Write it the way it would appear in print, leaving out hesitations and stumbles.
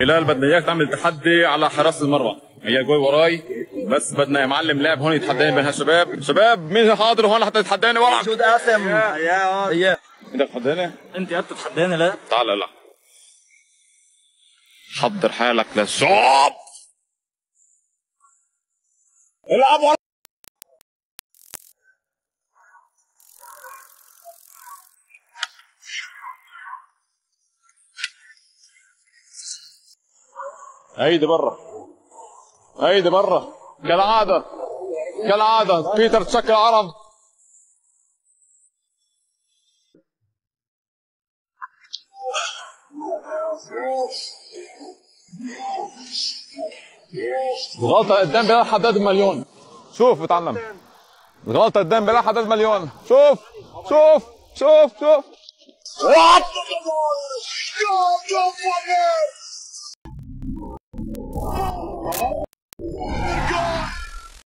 هلال بدنا اياك تعمل تحدي على حراسة المرمى، هي جوي وراي، بس بدنا يا معلم لاعب هون يتحداني بين هالشباب، شباب مين حاضر هون لحتى يتحداني ورا؟ شو قاسم؟ يا بدك تتحداني؟ انت قد تتحداني لا؟ تعال لا حضر حالك للشوط. العب ورا. هيدي برا، هيدي برا كالعادة، كالعادة بيتر تشكل العرب. الغلطة قدام بلا حداد مليون. شوف بتعلم الغلطة قدام بلا حداد مليون. شوف شوف شوف شوف